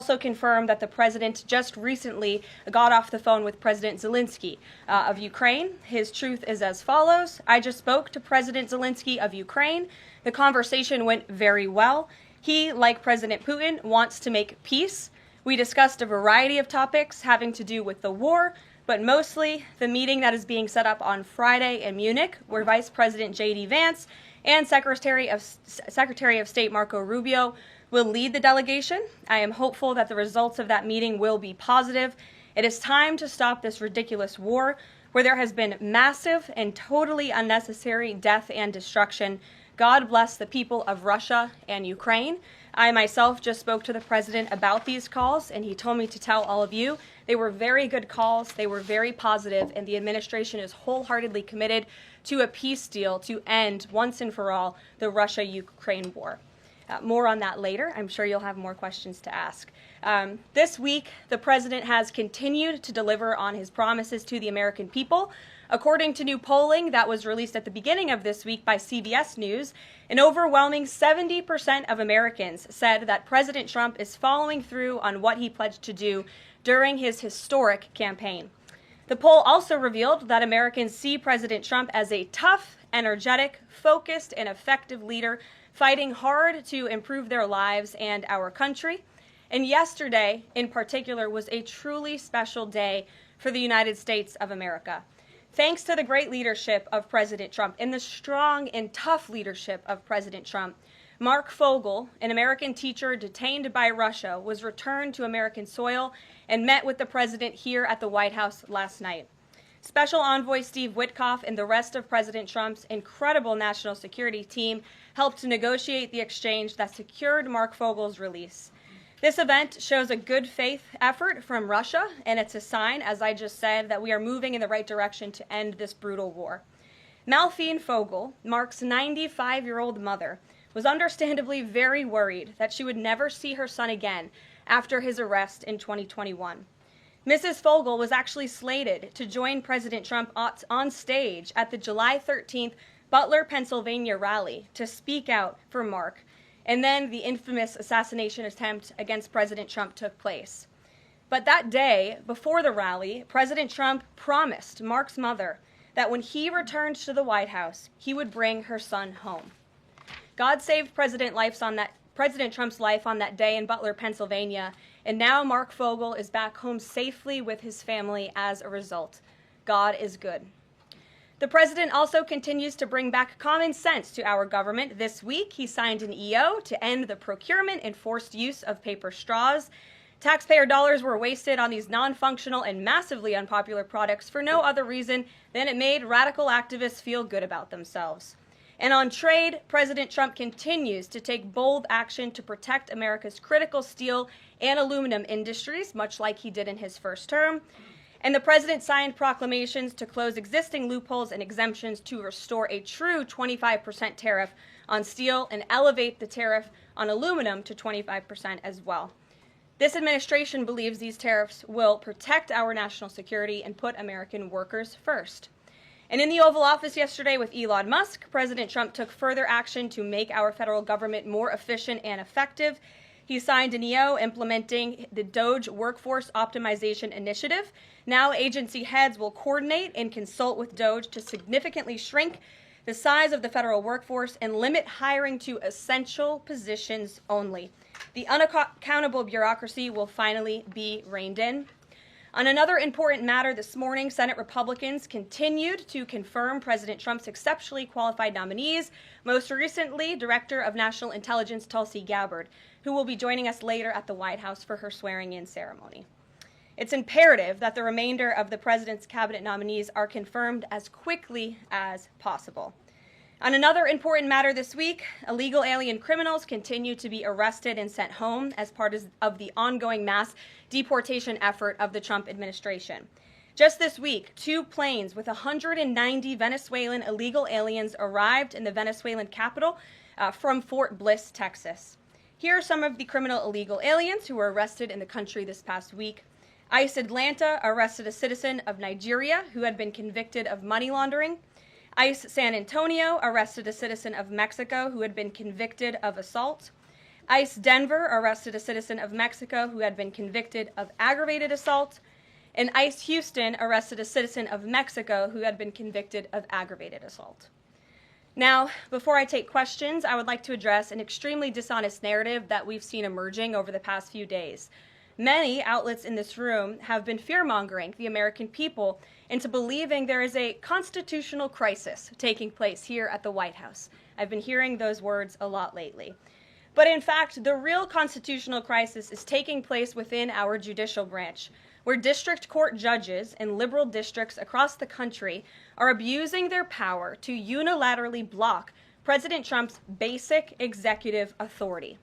Also confirmed that the president just recently got off the phone with President Zelensky of Ukraine. His truth is as follows. I just spoke to President Zelensky of Ukraine. The conversation went very well. He, like President Putin, wants to make peace. We discussed a variety of topics having to do with the war, but mostly the meeting that is being set up on Friday in Munich, where Vice President J.D. Vance and Secretary of State Marco Rubio will lead the delegation. I am hopeful that the results of that meeting will be positive. It is time to stop this ridiculous war where there has been massive and totally unnecessary death and destruction. God bless the people of Russia and Ukraine. I myself just spoke to the president about these calls, and he told me to tell all of you they were very good calls, they were very positive, and the administration is wholeheartedly committed to a peace deal to end once and for all the Russia-Ukraine war. More on that later. I'm sure you'll have more questions to ask. This week, the president has continued to deliver on his promises to the American people. According to new polling that was released at the beginning of this week by CBS News, an overwhelming 70% of Americans said that President Trump is following through on what he pledged to do during his historic campaign. The poll also revealed that Americans see President Trump as a tough, energetic, focused, and effective leader fighting hard to improve their lives and our country. And yesterday, in particular, was a truly special day for the United States of America. Thanks to the great leadership of President Trump and the strong and tough leadership of President Trump, Mark Fogel, an American teacher detained by Russia, was returned to American soil and met with the president here at the White House last night. Special Envoy Steve Witkoff and the rest of President Trump's incredible national security team helped to negotiate the exchange that secured Mark Fogel's release. This event shows a good faith effort from Russia, and it's a sign, as I just said, that we are moving in the right direction to end this brutal war. Malphine Fogel, Mark's 95-year-old mother, was understandably very worried that she would never see her son again after his arrest in 2021. Mrs. Fogel was actually slated to join President Trump on stage at the July 13th Butler, Pennsylvania rally to speak out for Mark, and then the infamous assassination attempt against President Trump took place. But that day, before the rally, President Trump promised Mark's mother that when he returned to the White House, he would bring her son home. God saved President Trump's life on that day in Butler, Pennsylvania, and now Mark Fogel is back home safely with his family as a result. God is good. The president also continues to bring back common sense to our government. This week, he signed an EO to end the procurement and forced use of paper straws. Taxpayer dollars were wasted on these non-functional and massively unpopular products for no other reason than it made radical activists feel good about themselves. And on trade, President Trump continues to take bold action to protect America's critical steel and aluminum industries, much like he did in his first term. And the president signed proclamations to close existing loopholes and exemptions to restore a true 25% tariff on steel and elevate the tariff on aluminum to 25% as well. This administration believes these tariffs will protect our national security and put American workers first. And in the Oval Office yesterday with Elon Musk, President Trump took further action to make our federal government more efficient and effective. He signed an EO implementing the DOGE Workforce Optimization Initiative. Now agency heads will coordinate and consult with DOGE to significantly shrink the size of the federal workforce and limit hiring to essential positions only. The unaccountable bureaucracy will finally be reined in. On another important matter this morning, Senate Republicans continued to confirm President Trump's exceptionally qualified nominees, most recently Director of National Intelligence Tulsi Gabbard, who will be joining us later at the White House for her swearing-in ceremony. It's imperative that the remainder of the president's cabinet nominees are confirmed as quickly as possible. On another important matter this week, illegal alien criminals continue to be arrested and sent home as part of the ongoing mass deportation effort of the Trump administration. Just this week, 2 planes with 190 Venezuelan illegal aliens arrived in the Venezuelan capital from Fort Bliss, Texas. Here are some of the criminal illegal aliens who were arrested in the country this past week. ICE Atlanta arrested a citizen of Nigeria who had been convicted of money laundering. ICE San Antonio arrested a citizen of Mexico who had been convicted of assault. ICE Denver arrested a citizen of Mexico who had been convicted of aggravated assault, and ICE Houston arrested a citizen of Mexico who had been convicted of aggravated assault. Now, before I take questions, I would like to address an extremely dishonest narrative that we've seen emerging over the past few days. Many outlets in this room have been fear-mongering the American people into believing there is a constitutional crisis taking place here at the White House. I've been hearing those words a lot lately. But in fact, the real constitutional crisis is taking place within our judicial branch, where district court judges in liberal districts across the country are abusing their power to unilaterally block President Trump's basic executive authority.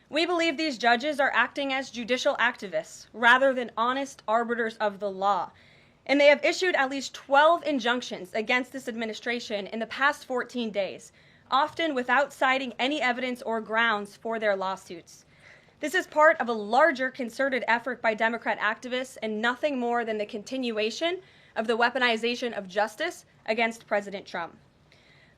We believe these judges are acting as judicial activists rather than honest arbiters of the law, and they have issued at least 12 injunctions against this administration in the past 14 days, often without citing any evidence or grounds for their lawsuits. This is part of a larger concerted effort by Democrat activists and nothing more than the continuation of the weaponization of justice against President Trump.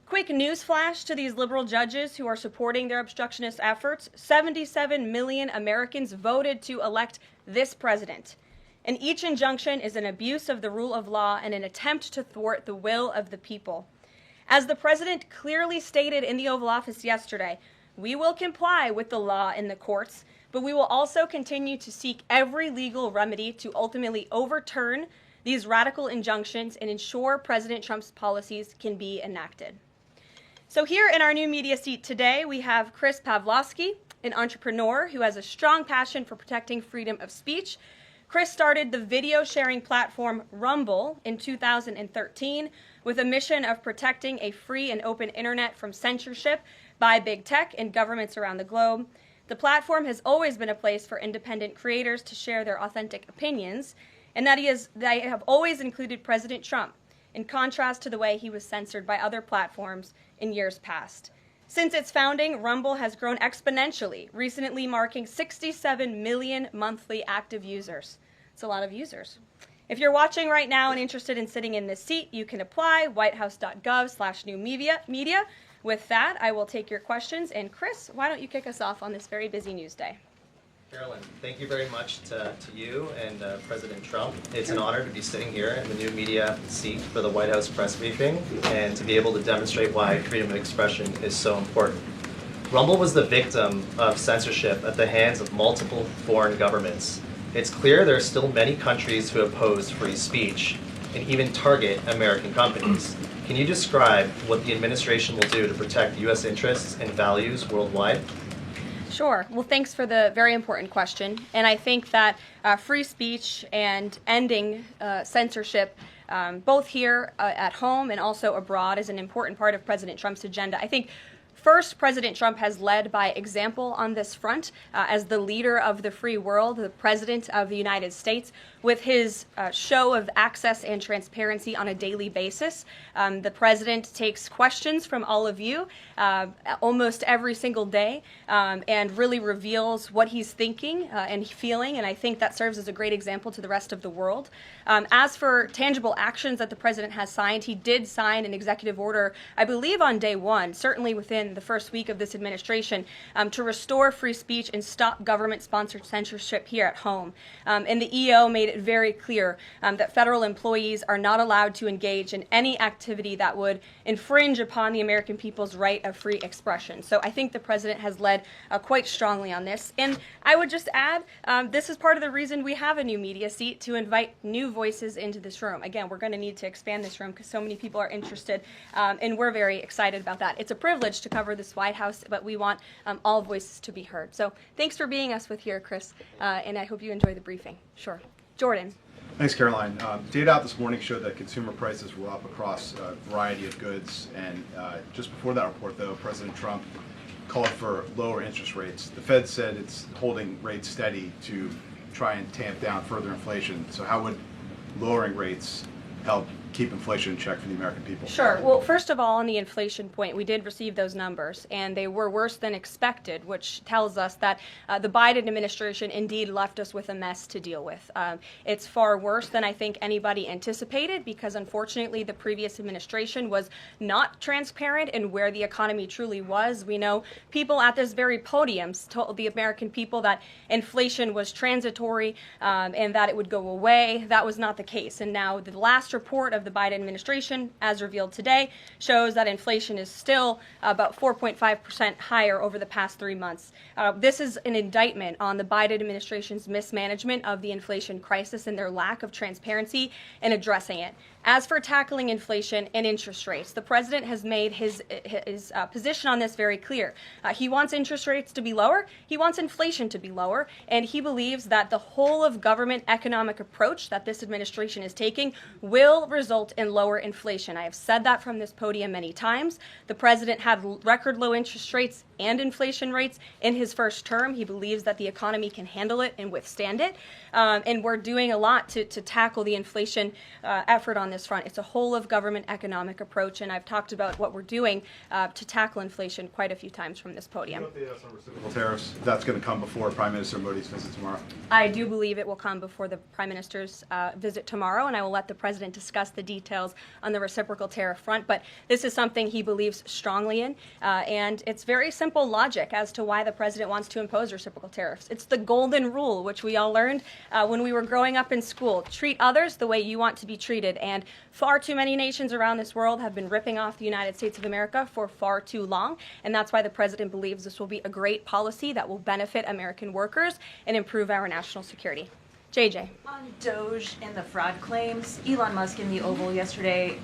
Quick news flash to these liberal judges who are supporting their obstructionist efforts: 77 million Americans voted to elect this president, and each injunction is an abuse of the rule of law and an attempt to thwart the will of the people. As the president clearly stated in the Oval Office yesterday, we will comply with the law in the courts, but we will also continue to seek every legal remedy to ultimately overturn these radical injunctions and ensure President Trump's policies can be enacted. So here in our new media seat today, we have Chris Pavlovsky, an entrepreneur who has a strong passion for protecting freedom of speech. Chris started the video sharing platform Rumble in 2013 with a mission of protecting a free and open internet from censorship by big tech and governments around the globe. The platform has always been a place for independent creators to share their authentic opinions, and they have always included President Trump, in contrast to the way he was censored by other platforms in years past. Since its founding, Rumble has grown exponentially, recently marking 67 million monthly active users. It's a lot of users. If you're watching right now and interested in sitting in this seat, you can apply, whitehouse.gov/newmedia. With that, I will take your questions. And Chris, why don't you kick us off on this very busy news day? Carolyn, thank you very much to you and President Trump. It's an honor to be sitting here in the new media seat for the White House press briefing and to be able to demonstrate why freedom of expression is so important. Rumble was the victim of censorship at the hands of multiple foreign governments. It's clear there are still many countries who oppose free speech and even target American companies. Can you describe what the administration will do to protect U.S. interests and values worldwide? Sure. Well, thanks for the very important question. And I think that free speech and ending censorship, both here at home and also abroad, is an important part of President Trump's agenda. I think first, President Trump has led by example on this front as the leader of the free world, the president of the United States, with his show of access and transparency on a daily basis. The president takes questions from all of you almost every single day and really reveals what he's thinking and feeling, and I think that serves as a great example to the rest of the world. As for tangible actions that the president has signed, he did sign an executive order, I believe on day one, certainly within the first week of this administration, to restore free speech and stop government-sponsored censorship here at home. And the EO made it very clear that federal employees are not allowed to engage in any activity that would infringe upon the American people's right of free expression. So I think the president has led quite strongly on this. And I would just add, this is part of the reason we have a new media seat, to invite new voices into this room. Again, we're going to need to expand this room because so many people are interested, and we're very excited about that. It's a privilege to cover this White House, but we want all voices to be heard. So thanks for being us with here, Chris, and I hope you enjoy the briefing. Sure. Jordan. Thanks, Caroline. Data out this morning showed that consumer prices were up across a variety of goods, and just before that report, though, President Trump called for lower interest rates. The Fed said it's holding rates steady to try and tamp down further inflation. So how would lowering rates help keep inflation in check for the American people? Sure. Well, first of all, on the inflation point, we did receive those numbers, and they were worse than expected, which tells us that the Biden administration indeed left us with a mess to deal with. It's far worse than I think anybody anticipated because, unfortunately, the previous administration was not transparent in where the economy truly was. We know people at this very podium told the American people that inflation was transitory and that it would go away. That was not the case. And now the last report of the Biden administration, as revealed today, shows that inflation is still about 4.5% higher over the past 3 months. This is an indictment on the Biden administration's mismanagement of the inflation crisis and their lack of transparency in addressing it. As for tackling inflation and interest rates, the president has made his position on this very clear. He wants interest rates to be lower, he wants inflation to be lower, and he believes that the whole of government economic approach that this administration is taking will result in lower inflation. I have said that from this podium many times. The president had record low interest rates and inflation rates in his first term. He believes that the economy can handle it and withstand it. And we're doing a lot to tackle the inflation effort on this front. It's a whole of government economic approach, and I've talked about what we're doing to tackle inflation quite a few times from this podium. What about the reciprocal tariffs? That's going to come before Prime Minister Modi's visit tomorrow. I do believe it will come before the Prime Minister's visit tomorrow, and I will let the President discuss the details on the reciprocal tariff front. But this is something he believes strongly in, and it's very simple logic as to why the President wants to impose reciprocal tariffs. It's the golden rule, which we all learned when we were growing up in school. Treat others the way you want to be treated, and far too many nations around this world have been ripping off the United States of America for far too long, and that's why the President believes this will be a great policy that will benefit American workers and improve our national security. JJ. On Doge and the fraud claims, Elon Musk in the Oval yesterday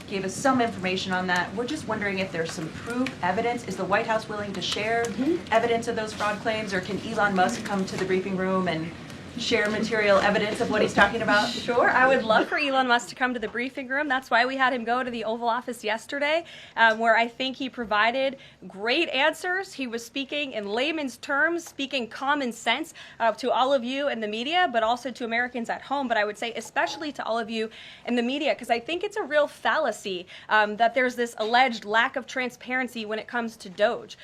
gave us some information on that. We're just wondering if there's some proof, evidence. Is the White House willing to share evidence of those fraud claims, or can Elon Musk come to the briefing room and share material evidence of what he's talking about? Sure. I would love for Elon Musk to come to the briefing room. That's why we had him go to the Oval Office yesterday, where I think he provided great answers. He was speaking in layman's terms, speaking common sense to all of you in the media, but also to Americans at home. But I would say especially to all of you in the media, because I think it's a real fallacy that there's this alleged lack of transparency when it comes to Doge.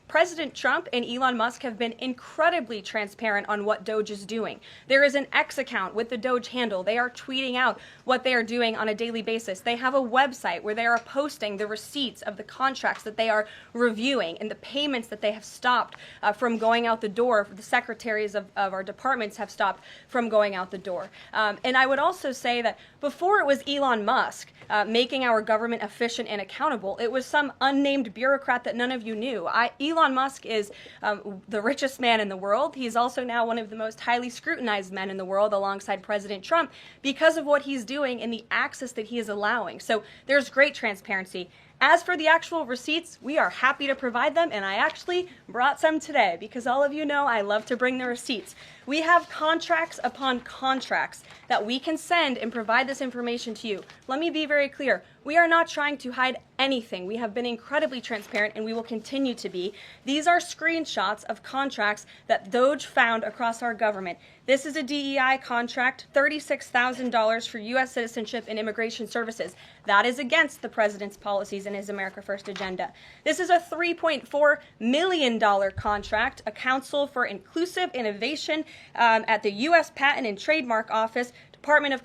President Trump and Elon Musk have been incredibly transparent on what Doge is doing. There is an X account with the Doge handle. They are tweeting out what they are doing on a daily basis. They have a website where they are posting the receipts of the contracts that they are reviewing and the payments that they have stopped from going out the door. The secretaries of our departments have stopped from going out the door. And I would also say that before it was Elon Musk making our government efficient and accountable, it was some unnamed bureaucrat that none of you knew. Elon Musk is the richest man in the world. He's also now one of the most highly scrutinized men in the world alongside President Trump because of what he's doing and the access that he is allowing. So there's great transparency. As for the actual receipts, we are happy to provide them, and I actually brought some today because all of you know I love to bring the receipts. We have contracts upon contracts that we can send and provide this information to you. Let me be very clear. We are not trying to hide anything. We have been incredibly transparent, and we will continue to be. These are screenshots of contracts that Doge found across our government. This is a DEI contract, $36,000 for U.S. citizenship and immigration services. That is against the president's policies and his America First agenda. This is a $3.4 million contract, a Council for Inclusive Innovation at the U.S. Patent and Trademark Office, Department of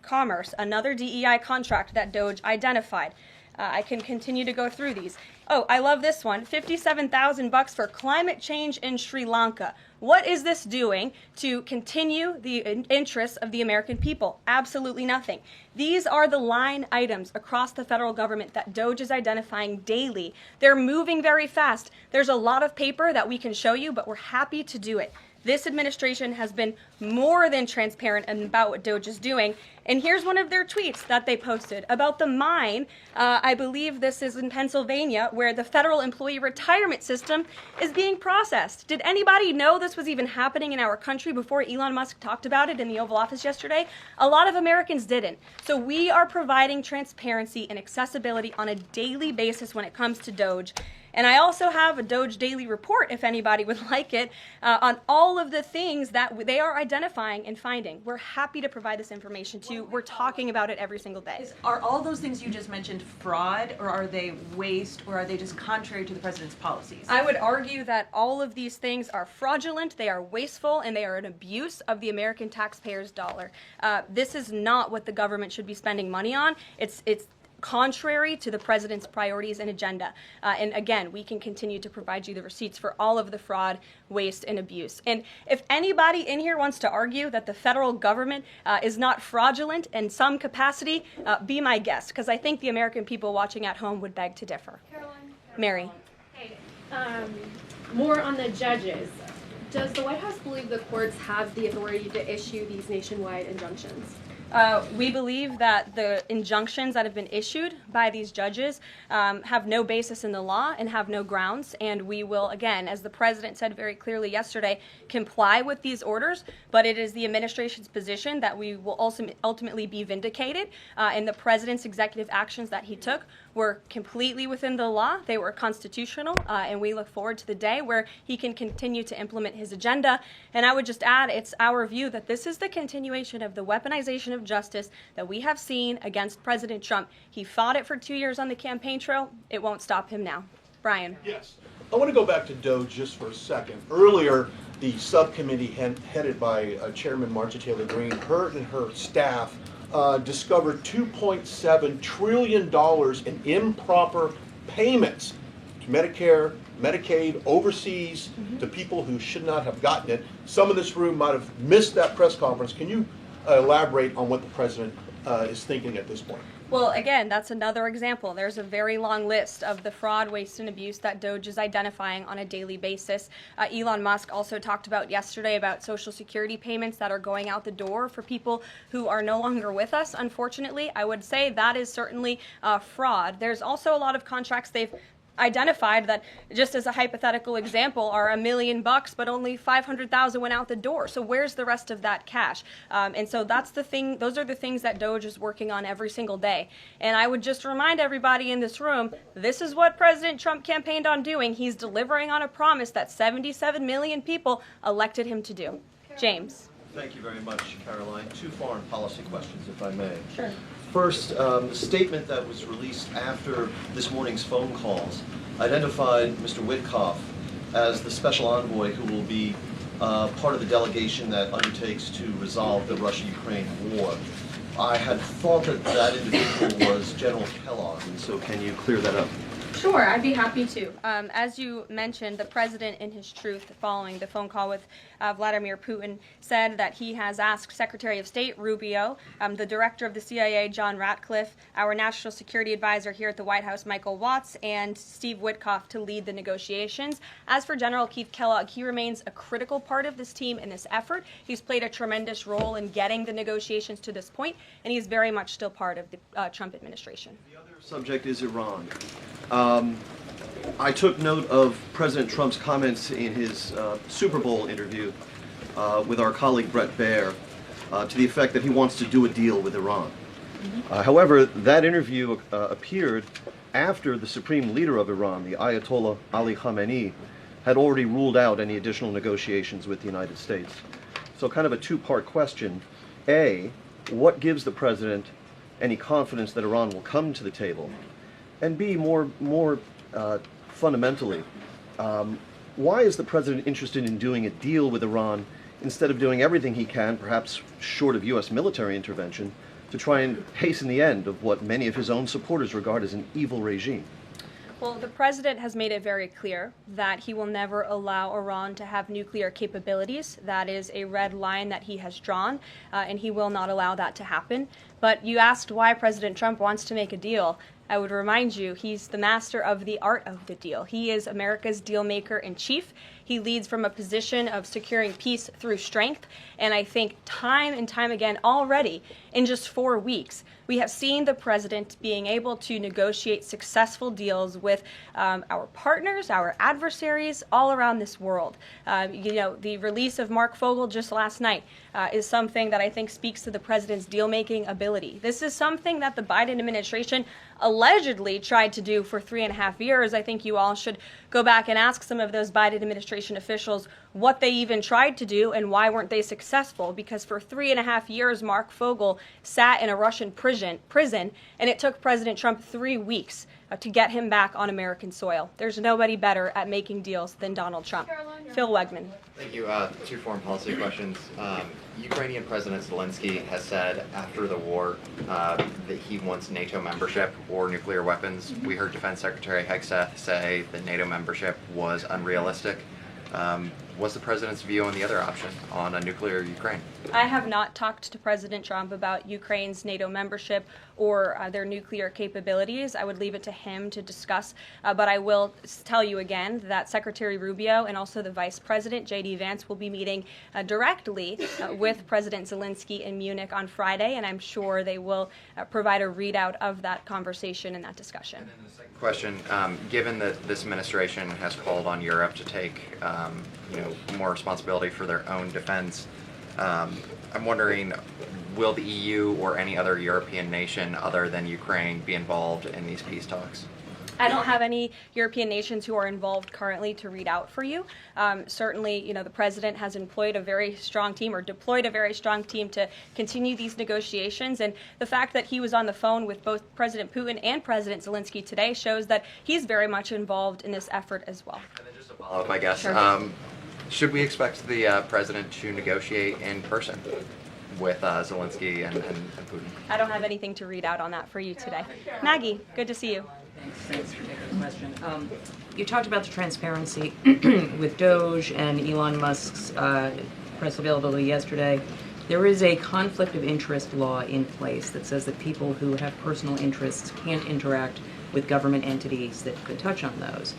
Commerce, another DEI contract that Doge identified. I can continue to go through these. Oh, I love this one. $57,000 for climate change in Sri Lanka. What is this doing to continue the interests of the American people? Absolutely nothing. These are the line items across the federal government that Doge is identifying daily. They're moving very fast. There's a lot of paper that we can show you, but we're happy to do it. This administration has been more than transparent about what Doge is doing. And here's one of their tweets that they posted about the mine. I believe this is in Pennsylvania, where the federal employee retirement system is being processed. Did anybody know this was even happening in our country before Elon Musk talked about it in the Oval Office yesterday? A lot of Americans didn't. So we are providing transparency and accessibility on a daily basis when it comes to Doge. And I also have a Doge Daily Report, if anybody would like it, on all of the things that they are identifying and finding. We're happy to provide this information to you. We're talking about it every single day. Are all those things you just mentioned fraud, or are they waste, or are they just contrary to the president's policies? I would argue that all of these things are fraudulent, they are wasteful, and they are an abuse of the American taxpayer's dollar. This is not what the government should be spending money on. It's contrary to the president's priorities and agenda. And again, we can continue to provide you the receipts for all of the fraud, waste, and abuse. And if anybody in here wants to argue that the federal government is not fraudulent in some capacity, be my guest, because I think the American people watching at home would beg to differ. Caroline. Mary. Hey, more on the judges. Does the White House believe the courts have the authority to issue these nationwide injunctions? We believe that the injunctions that have been issued by these judges have no basis in the law and have no grounds, and we will, again, as the president said very clearly yesterday, comply with these orders, but it is the administration's position that we will ultimately be vindicated, and the president's executive actions that he took were completely within the law, they were constitutional, and we look forward to the day where he can continue to implement his agenda. And I would just add, it's our view that this is the continuation of the weaponization of justice that we have seen against President Trump. He fought it for 2 years on the campaign trail. It won't stop him now. Brian. Yes. I want to go back to Doge just for a second. Earlier, the subcommittee headed by Chairman Marcia Taylor Greene, her and her staff discovered $2.7 trillion in improper payments to Medicare, Medicaid, overseas, to people who should not have gotten it. Some in this room might have missed that press conference. Can you elaborate on what the president is thinking at this point? Well, again, that's another example. There's a very long list of the fraud, waste, and abuse that Doge is identifying on a daily basis. Elon Musk also talked about yesterday about Social Security payments that are going out the door for people who are no longer with us, unfortunately. I would say that is certainly fraud. There's also a lot of contracts they've identified that, just as a hypothetical example, are $1 million, but only 500,000 went out the door. So where's the rest of that cash? And so that's the thing. Those are the things that Doge is working on every single day. And I would just remind everybody in this room, this is what President Trump campaigned on doing. He's delivering on a promise that 77 million people elected him to do. James. Thank you very much, Caroline. Two foreign policy questions, if I may. Sure. First, the statement that was released after this morning's phone calls identified Mr. Witkoff as the special envoy who will be part of the delegation that undertakes to resolve the Russia-Ukraine war. I had thought that that individual was General Kellogg, and so can you clear that up? Sure, I'd be happy to. As you mentioned, the president, in his truth, following the phone call with Vladimir Putin, said that he has asked Secretary of State Rubio, the director of the CIA, John Ratcliffe, our national security advisor here at the White House, Michael Watts, and Steve Witkoff to lead the negotiations. As for General Keith Kellogg, he remains a critical part of this team in this effort. He's played a tremendous role in getting the negotiations to this point, and he's very much still part of the Trump administration. The other subject is Iran. I took note of President Trump's comments in his Super Bowl interview with our colleague Bret Baier to the effect that he wants to do a deal with Iran. However, that interview appeared after the supreme leader of Iran, the Ayatollah Ali Khamenei, had already ruled out any additional negotiations with the United States. So kind of a two-part question. A, what gives the president any confidence that Iran will come to the table? And B, more fundamentally, why is the president interested in doing a deal with Iran instead of doing everything he can, perhaps short of U.S. military intervention, to try and hasten the end of what many of his own supporters regard as an evil regime? Well, the president has made it very clear that he will never allow Iran to have nuclear capabilities. That is a red line that he has drawn, and he will not allow that to happen. But you asked why President Trump wants to make a deal. I would remind you, he's the master of the art of the deal. He is America's deal maker in chief. He leads from a position of securing peace through strength. And I think time and time again already, in just 4 weeks, we have seen the president being able to negotiate successful deals with our partners, our adversaries all around this world. The release of Mark Fogel just last night is something that I think speaks to the president's deal-making ability. This is something that the Biden administration allegedly tried to do for 3.5 years. I think you all should go back and ask some of those Biden administration officials what they even tried to do and why weren't they successful, because for 3.5 years Mark Fogel sat in a Russian prison, and it took President Trump 3 weeks to get him back on American soil. There's nobody better at making deals than Donald Trump. Phil Wegman. Thank you. 2 foreign policy questions. Ukrainian President Zelensky has said after the war that he wants NATO membership or nuclear weapons. We heard Defense Secretary Hegseth say that NATO membership was unrealistic. What's the president's view on the other option, on a nuclear Ukraine? I have not talked to President Trump about Ukraine's NATO membership or their nuclear capabilities. I would leave it to him to discuss. But I will tell you again that Secretary Rubio and also the Vice President, J.D. Vance, will be meeting directly with President Zelensky in Munich on Friday, and I'm sure they will provide a readout of that conversation and that discussion. And then the second question, given that this administration has called on Europe to take more responsibility for their own defense, I'm wondering, will the EU or any other European nation other than Ukraine be involved in these peace talks? I don't have any European nations who are involved currently to read out for you. Certainly, the president has employed a very strong team or deployed a very strong team to continue these negotiations. And the fact that he was on the phone with both President Putin and President Zelensky today shows that he's very much involved in this effort as well. And then just a follow-up, I guess. Sure. Should we expect the president to negotiate in person with Zelensky and Putin? I don't have anything to read out on that for you today. Maggie, good to see you. Thanks for taking the question. You talked about the transparency with Doge and Elon Musk's press availability yesterday. There is a conflict of interest law in place that says that people who have personal interests can't interact with government entities that could touch on those.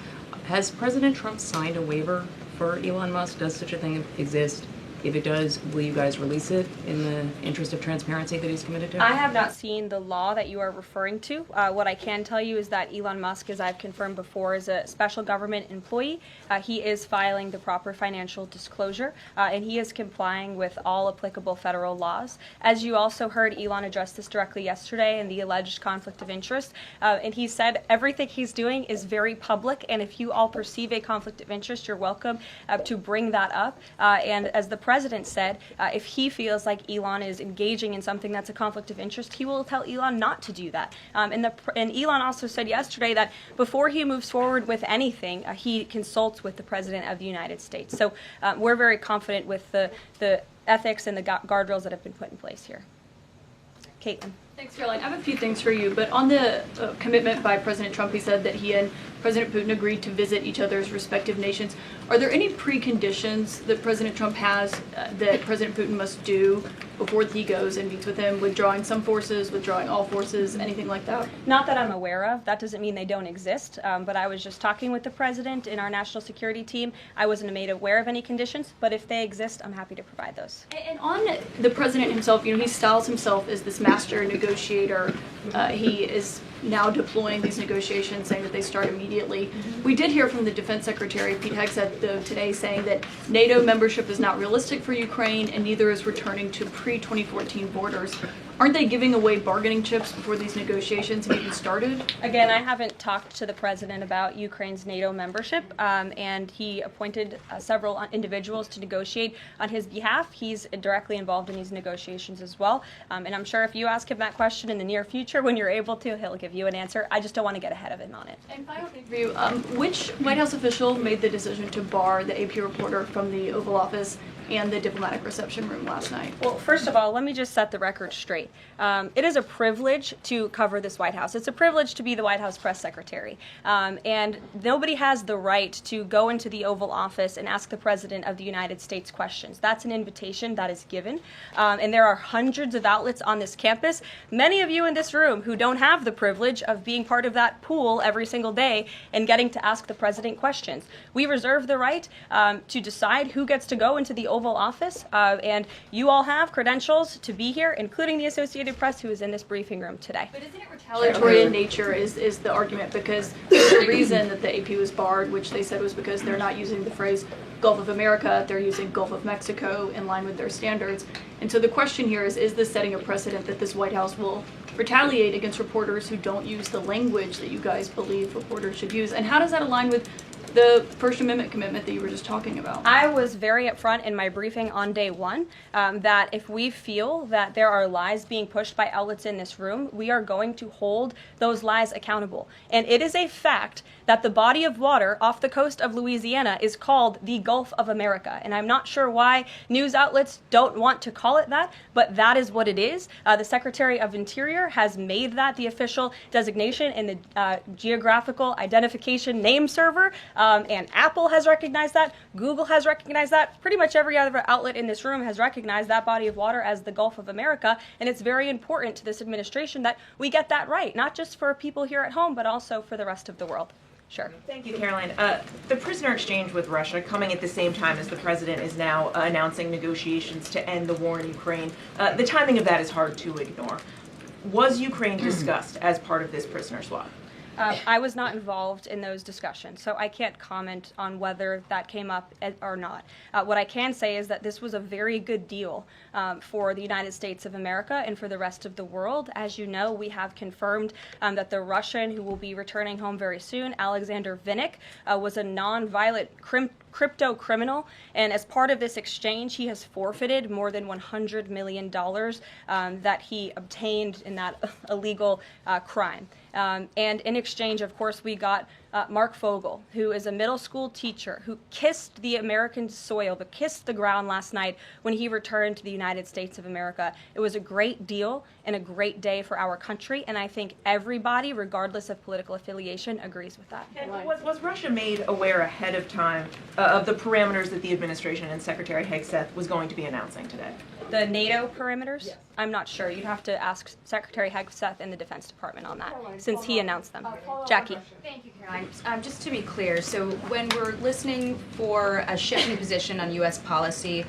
Has President Trump signed a waiver for Elon Musk? Does such a thing exist? If it does, will you guys release it in the interest of transparency that he's committed to? I have not seen the law that you are referring to. What I can tell you is that Elon Musk, as I've confirmed before, is a special government employee. He is filing the proper financial disclosure, and he is complying with all applicable federal laws. As you also heard, Elon address this directly yesterday in the alleged conflict of interest, and he said everything he's doing is very public, and if you all perceive a conflict of interest, you're welcome to bring that up. And as the president said, if he feels like Elon is engaging in something that's a conflict of interest, he will tell Elon not to do that. And Elon also said yesterday that before he moves forward with anything, he consults with the President of the United States. So we're very confident with the ethics and the guardrails that have been put in place here. Caitlin. Thanks, Caroline. I have a few things for you, but on the commitment by President Trump, he said that he and President Putin agreed to visit each other's respective nations. Are there any preconditions that President Trump has that President Putin must do before he goes and meets with him, withdrawing some forces, withdrawing all forces, anything like that? Not that I'm aware of. That doesn't mean they don't exist, but I was just talking with the president in our national security team. I wasn't made aware of any conditions, but if they exist, I'm happy to provide those. And on the president himself, he styles himself as this master negotiator. He is now deploying these negotiations, saying that they start immediately. We did hear from the Defense Secretary, Pete Hegseth, though, today saying that NATO membership is not realistic for Ukraine and neither is returning to pre-2014 borders. Aren't they giving away bargaining chips before these negotiations have even started? Again, I haven't talked to the president about Ukraine's NATO membership, and he appointed several individuals to negotiate on his behalf. He's directly involved in these negotiations as well, and I'm sure if you ask him that question in the near future, when you're able to, he'll give you an answer. I just don't want to get ahead of him on it. And final thing for you, which White House official made the decision to bar the AP reporter from the Oval Office and the diplomatic reception room last night? Well, first of all, let me just set the record straight. It is a privilege to cover this White House. It's a privilege to be the White House press secretary. And nobody has the right to go into the Oval Office and ask the President of the United States questions. That's an invitation that is given. And there are hundreds of outlets on this campus, many of you in this room who don't have the privilege of being part of that pool every single day and getting to ask the President questions. We reserve the right to decide who gets to go into the Oval Oval Office, and you all have credentials to be here, including the Associated Press, who is in this briefing room today. But isn't it retaliatory in nature is the argument, because there's a reason that the AP was barred, which they said was because they're not using the phrase Gulf of America, they're using Gulf of Mexico in line with their standards. And so the question here is this setting a precedent that this White House will retaliate against reporters who don't use the language that you guys believe reporters should use? And how does that align with the First Amendment commitment that you were just talking about? I was very upfront in my briefing on day one that if we feel that there are lies being pushed by outlets in this room, we are going to hold those lies accountable. And it is a fact that the body of water off the coast of Louisiana is called the Gulf of America. And I'm not sure why news outlets don't want to call it that, but that is what it is. The Secretary of Interior has made that the official designation in the Geographical Identification Name Server. And Apple has recognized that, Google has recognized that, pretty much every other outlet in this room has recognized that body of water as the Gulf of America, and it's very important to this administration that we get that right, not just for people here at home, but also for the rest of the world. Sure. Thank you, Caroline. The prisoner exchange with Russia coming at the same time as the president is now announcing negotiations to end the war in Ukraine. The timing of that is hard to ignore. Was Ukraine discussed as part of this prisoner swap? I was not involved in those discussions, so I can't comment on whether that came up or not. What I can say is that this was a very good deal for the United States of America and for the rest of the world. As you know, we have confirmed that the Russian who will be returning home very soon, Alexander Vinnik, was a non-violent crypto criminal, and as part of this exchange, he has forfeited more than $100 million that he obtained in that illegal crime. And in exchange, of course, we got Mark Fogel, who is a middle school teacher who kissed the American soil, but kissed the ground last night when he returned to the United States of America. It was a great deal and a great day for our country, and I think everybody, regardless of political affiliation, agrees with that. And was Russia made aware ahead of time of the parameters that the administration and Secretary Hegseth was going to be announcing today? The NATO perimeters? Yes. I'm not sure. You'd have to ask Secretary Hegseth in the Defense Department on that, since he announced them. Jackie. Thank you, Caroline. Just to be clear, so when we're listening for a shift in position on U.S. policy,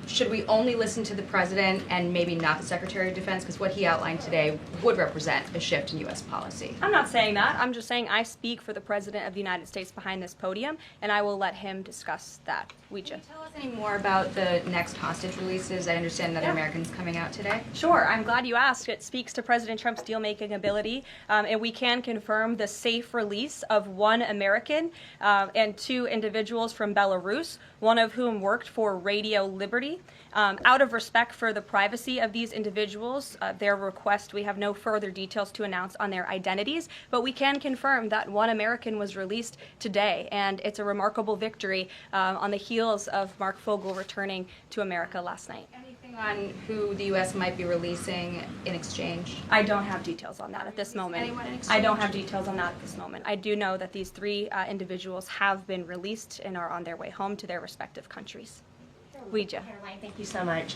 should we only listen to the president and maybe not the Secretary of Defense? Because what he outlined today would represent a shift in U.S. policy. I'm not saying that. I'm just saying I speak for the President of the United States behind this podium, and I will let him discuss that. Can you tell us any more about the next hostage releases? I understand another American's coming out today. Sure. I'm glad you asked. It speaks to President Trump's deal-making ability, and we can confirm the safe release of one American and two individuals from Belarus, one of whom worked for Radio Liberty. Out of respect for the privacy of these individuals, their request, we have no further details to announce on their identities, but we can confirm that one American was released today, and it's a remarkable victory on the heels of Mark Fogel returning to America last night. Anything on who the U.S. might be releasing in exchange? I don't have details on that at this moment. Anyone in exchange? I don't have details on that at this moment. I do know that these three individuals have been released and are on their way home to their respective countries. Ouija. Caroline, thank you so much.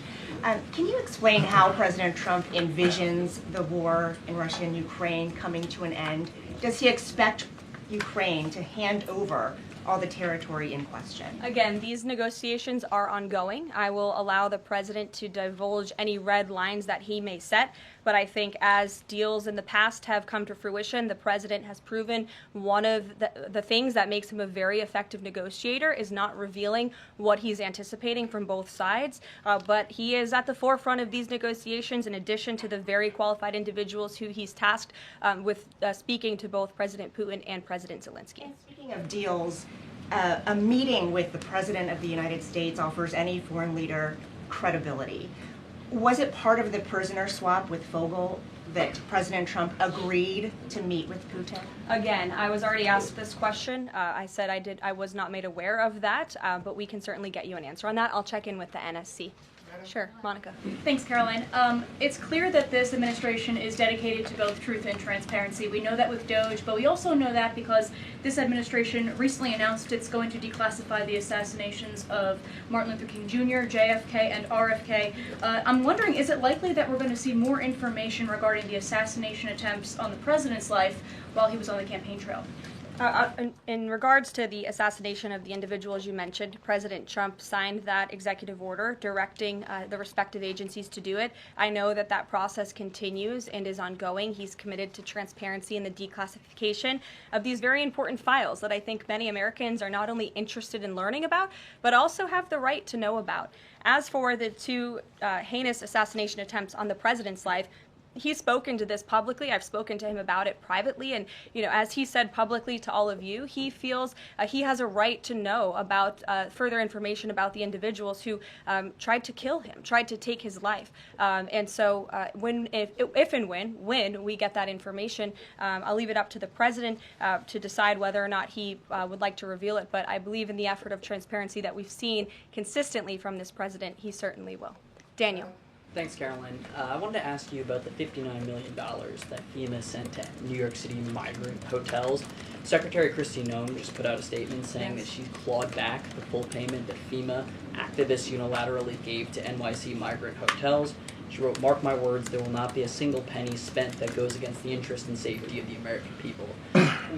Can you explain how President Trump envisions the war in Russia and Ukraine coming to an end? Does he expect Ukraine to hand over all the territory in question? Again, these negotiations are ongoing. I will allow the president to divulge any red lines that he may set, but I think as deals in the past have come to fruition, the president has proven one of the things that makes him a very effective negotiator is not revealing what he's anticipating from both sides, but he is at the forefront of these negotiations in addition to the very qualified individuals who he's tasked with speaking to both President Putin and President Zelensky. And speaking of deals, a meeting with the President of the United States offers any foreign leader credibility. Was it part of the prisoner swap with Fogel that President Trump agreed to meet with Putin? Again, I was already asked this question. I said I was not made aware of that, but we can certainly get you an answer on that. I'll check in with the NSC. Sure, Monica. Thanks, Caroline. It's clear that this administration is dedicated to both truth and transparency. We know that with Doge, but we also know that because this administration recently announced it's going to declassify the assassinations of Martin Luther King Jr., JFK, and RFK. I'm wondering, is it likely that we're going to see more information regarding the assassination attempts on the president's life while he was on the campaign trail? In regards to the assassination of the individuals you mentioned, President Trump signed that executive order directing the respective agencies to do it. I know that that process continues and is ongoing. He's committed to transparency and the declassification of these very important files that I think many Americans are not only interested in learning about, but also have the right to know about. As for the two heinous assassination attempts on the president's life, he's spoken to this publicly. I've spoken to him about it privately, and as he said publicly to all of you, he feels he has a right to know about further information about the individuals who tried to kill him, tried to take his life. And so, if and when we get that information, I'll leave it up to the president to decide whether or not he would like to reveal it. But I believe in the effort of transparency that we've seen consistently from this president, he certainly will. Daniel. Thanks, Caroline. I wanted to ask you about the $59 million that FEMA sent to New York City migrant hotels. Secretary Kristi Noem just put out a statement saying that she clawed back the full payment that FEMA activists unilaterally gave to NYC migrant hotels. She wrote, "Mark my words, there will not be a single penny spent that goes against the interest and safety of the American people."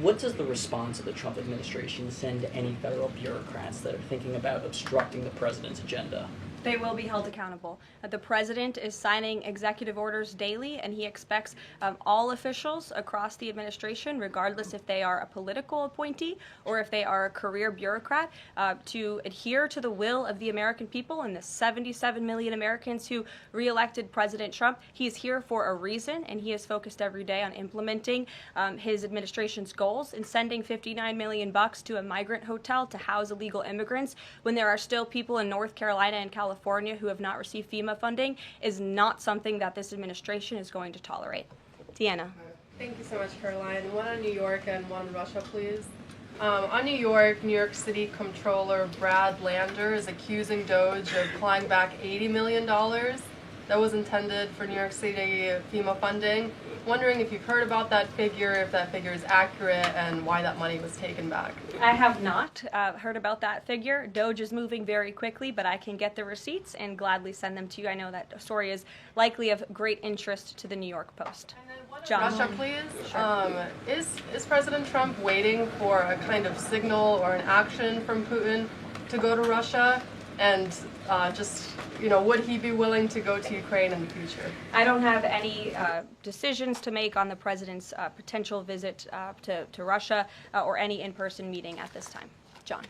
What does the response of the Trump administration send to any federal bureaucrats that are thinking about obstructing the president's agenda? They will be held accountable. The president is signing executive orders daily, and he expects all officials across the administration, regardless if they are a political appointee or if they are a career bureaucrat, to adhere to the will of the American people and the 77 million Americans who reelected President Trump. He is here for a reason, and he is focused every day on implementing his administration's goals and sending $59 million to a migrant hotel to house illegal immigrants when there are still people in North Carolina and California who have not received FEMA funding is not something that this administration is going to tolerate. Deanna. Thank you so much, Caroline. One on New York and one on Russia, please. On New York City Comptroller Brad Lander is accusing DOJ of clawing back $80 million that was intended for New York City FEMA funding. Wondering if you've heard about that figure, if that figure is accurate, and why that money was taken back. I have not heard about that figure. DOJ is moving very quickly, but I can get the receipts and gladly send them to you. I know that story is likely of great interest to the New York Post. John. Russia, please. Sure. Is President Trump waiting for a kind of signal or an action from Putin to go to Russia? And would he be willing to go to Ukraine in the future? I don't have any decisions to make on the president's potential visit to Russia or any in-person meeting at this time. John.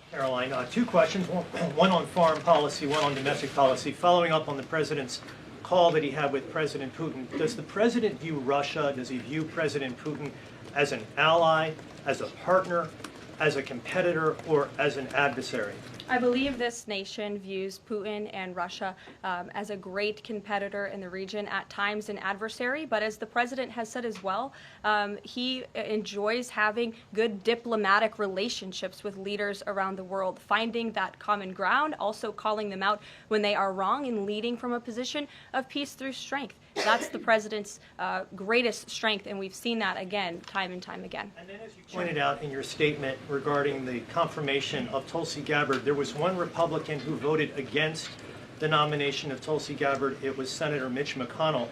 Caroline, two questions, one on foreign policy, one on domestic policy. Following up on the president's call that he had with President Putin, does the president view Russia, does he view President Putin as an ally, as a partner, as a competitor, or as an adversary? I believe this nation views Putin and Russia as a great competitor in the region, at times an adversary, but as the president has said as well, he enjoys having good diplomatic relationships with leaders around the world, finding that common ground, also calling them out when they are wrong, and leading from a position of peace through strength. That's the president's greatest strength, and we've seen that again, time and time again. And then, as you pointed out in your statement regarding the confirmation of Tulsi Gabbard, there was one Republican who voted against the nomination of Tulsi Gabbard. It was Senator Mitch McConnell.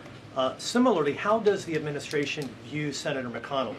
Similarly, how does the administration view Senator McConnell?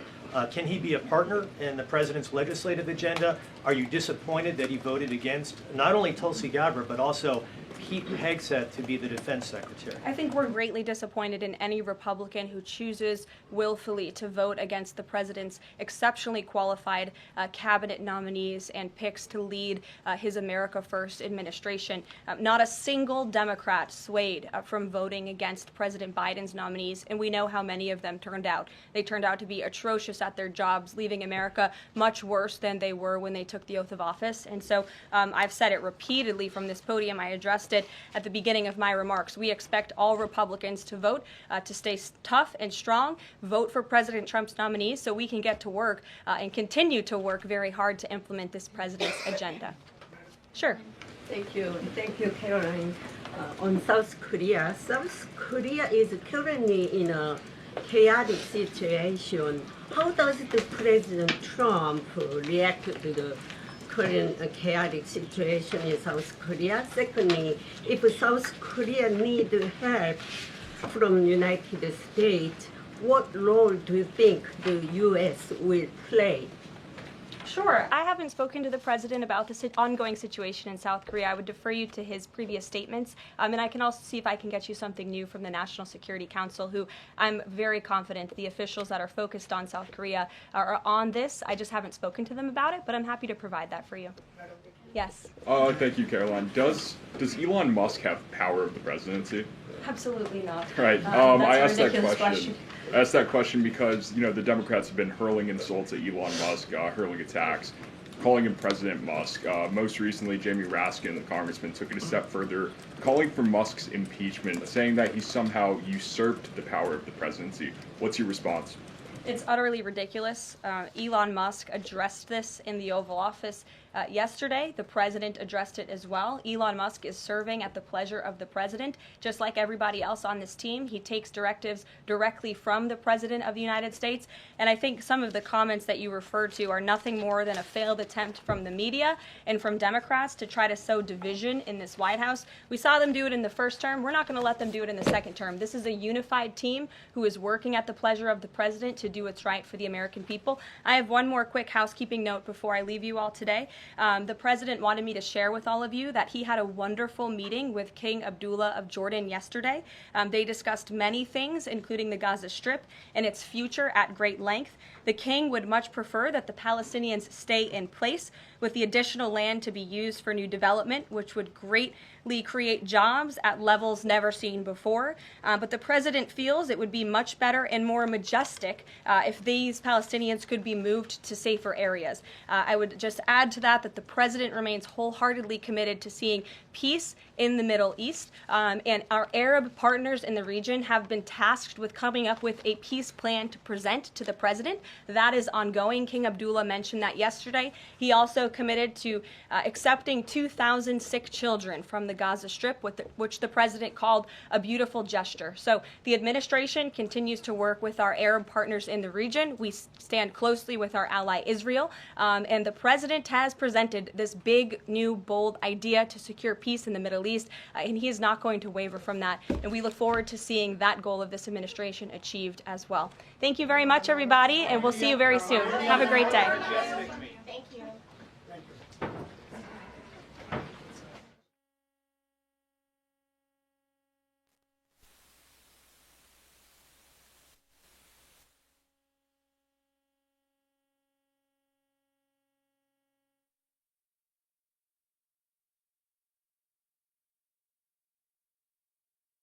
Can he be a partner in the president's legislative agenda? Are you disappointed that he voted against not only Tulsi Gabbard, but also Pete Hegseth to be the defense secretary? I think we're greatly disappointed in any Republican who chooses willfully to vote against the president's exceptionally qualified cabinet nominees and picks to lead his America First administration. Not a single Democrat swayed from voting against President Biden's nominees, and we know how many of them turned out. They turned out to be atrocious at their jobs, leaving America much worse than they were when they took the oath of office. And so I've said it repeatedly from this podium. I addressed it at the beginning of my remarks. We expect all Republicans to vote, to stay tough and strong, vote for President Trump's nominees so we can get to work and continue to work very hard to implement this president's agenda. Sure. Thank you, Caroline. On South Korea is currently in a chaotic situation. How does the President Trump react to the current chaotic situation in South Korea? Secondly, if South Korea needs help from United States, what role do you think the U.S. will play? Sure. I haven't spoken to the president about the ongoing situation in South Korea. I would defer you to his previous statements. And I can also see if I can get you something new from the National Security Council, who I'm very confident the officials that are focused on South Korea are on this. I just haven't spoken to them about it, but I'm happy to provide that for you. Yes. Thank you, Caroline. Does Elon Musk have power of the presidency? Absolutely not. Right. I asked that question. I asked that question because, you know, the Democrats have been hurling insults at Elon Musk, hurling attacks, calling him President Musk. Most recently, Jamie Raskin, the congressman, took it a step further, calling for Musk's impeachment, saying that he somehow usurped the power of the presidency. What's your response? It's utterly ridiculous. Elon Musk addressed this in the Oval Office yesterday. The president addressed it as well. Elon Musk is serving at the pleasure of the president, just like everybody else on this team. He takes directives directly from the president of the United States. And I think some of the comments that you referred to are nothing more than a failed attempt from the media and from Democrats to try to sow division in this White House. We saw them do it in the first term. We're not going to let them do it in the second term. This is a unified team who is working at the pleasure of the president to do what's right for the American people. I have one more quick housekeeping note before I leave you all today. The president wanted me to share with all of you that he had a wonderful meeting with King Abdullah of Jordan yesterday. They discussed many things, including the Gaza Strip and its future at great length. The king would much prefer that the Palestinians stay in place, with the additional land to be used for new development, which would greatly create jobs at levels never seen before. But the president feels it would be much better and more majestic if these Palestinians could be moved to safer areas. I would just add to that the president remains wholeheartedly committed to seeing peace in the Middle East, and our Arab partners in the region have been tasked with coming up with a peace plan to present to the president. That is ongoing. King Abdullah mentioned that yesterday. He also committed to accepting 2,000 sick children from the Gaza Strip, which the president called a beautiful gesture. So the administration continues to work with our Arab partners in the region. We stand closely with our ally Israel, and the president has presented this big, new, bold idea to secure peace in the Middle East, and he is not going to waver from that. And we look forward to seeing that goal of this administration achieved as well. Thank you very much, everybody, and we'll see you very soon. Have a great day. Thank you.